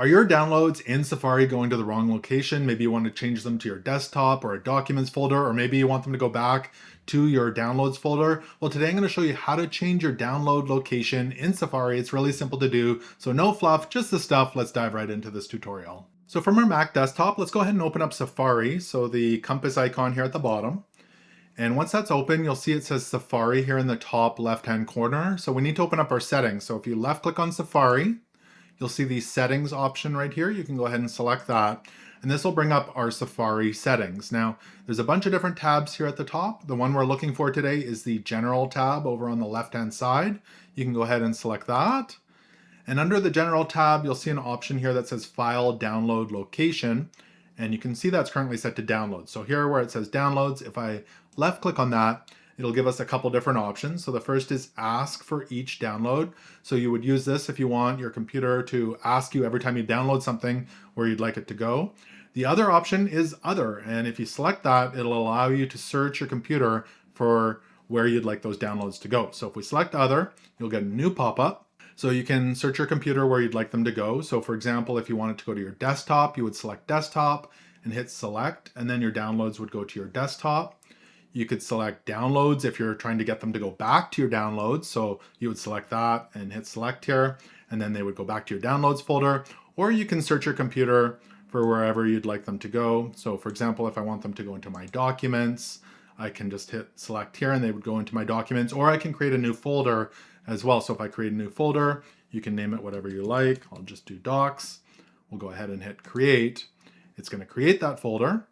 Are your downloads in Safari going to the wrong location? Maybe you want to change them to your desktop or a documents folder, or maybe you want them to go back to your downloads folder. Well, today I'm going to show you how to change your download location in Safari. It's really simple to do, so no fluff, just the stuff. Let's dive right into this tutorial. So from our Mac desktop, let's go ahead and open up Safari. So the compass icon here at the bottom. And once that's open, you'll see it says Safari here in the top left-hand corner. So we need to open up our settings. So if you left click on Safari, you'll see the settings option right here. You can go ahead and select that. And this will bring up our Safari settings. Now, there's a bunch of different tabs here at the top. The one we're looking for today is the General tab over on the left-hand side. You can go ahead and select that. And under the General tab, you'll see an option here that says File Download Location. And you can see that's currently set to download. So here where it says downloads, if I left click on that, it'll give us a couple different options. So the first is ask for each download. So you would use this if you want your computer to ask you every time you download something where you'd like it to go. The other option is other. And if you select that, it'll allow you to search your computer for where you'd like those downloads to go. So if we select other, you'll get a new pop-up. So you can search your computer where you'd like them to go. So for example, if you wanted to go to your desktop, you would select desktop and hit select, and then your downloads would go to your desktop. You could select downloads if you're trying to get them to go back to your downloads. So you would select that and hit select here, and then they would go back to your downloads folder. Or you can search your computer for wherever you'd like them to go. So for example, if I want them to go into my documents, I can just hit select here and they would go into my documents, or I can create a new folder as well. So if I create a new folder, you can name it whatever you like. I'll just do docs. We'll go ahead and hit create. It's going to create that folder.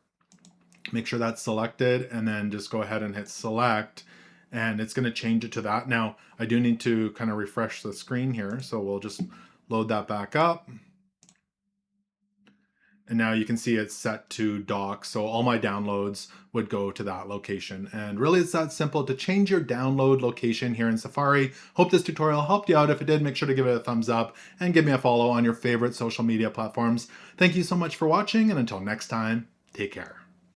Make sure that's selected, and then just go ahead and hit select, and it's going to change it to that. Now, I do need to kind of refresh the screen here, so we'll just load that back up. And now you can see it's set to docs, so all my downloads would go to that location. And really, it's that simple to change your download location here in Safari. Hope this tutorial helped you out. If it did, make sure to give it a thumbs up and give me a follow on your favorite social media platforms. Thank you so much for watching, and until next time, take care.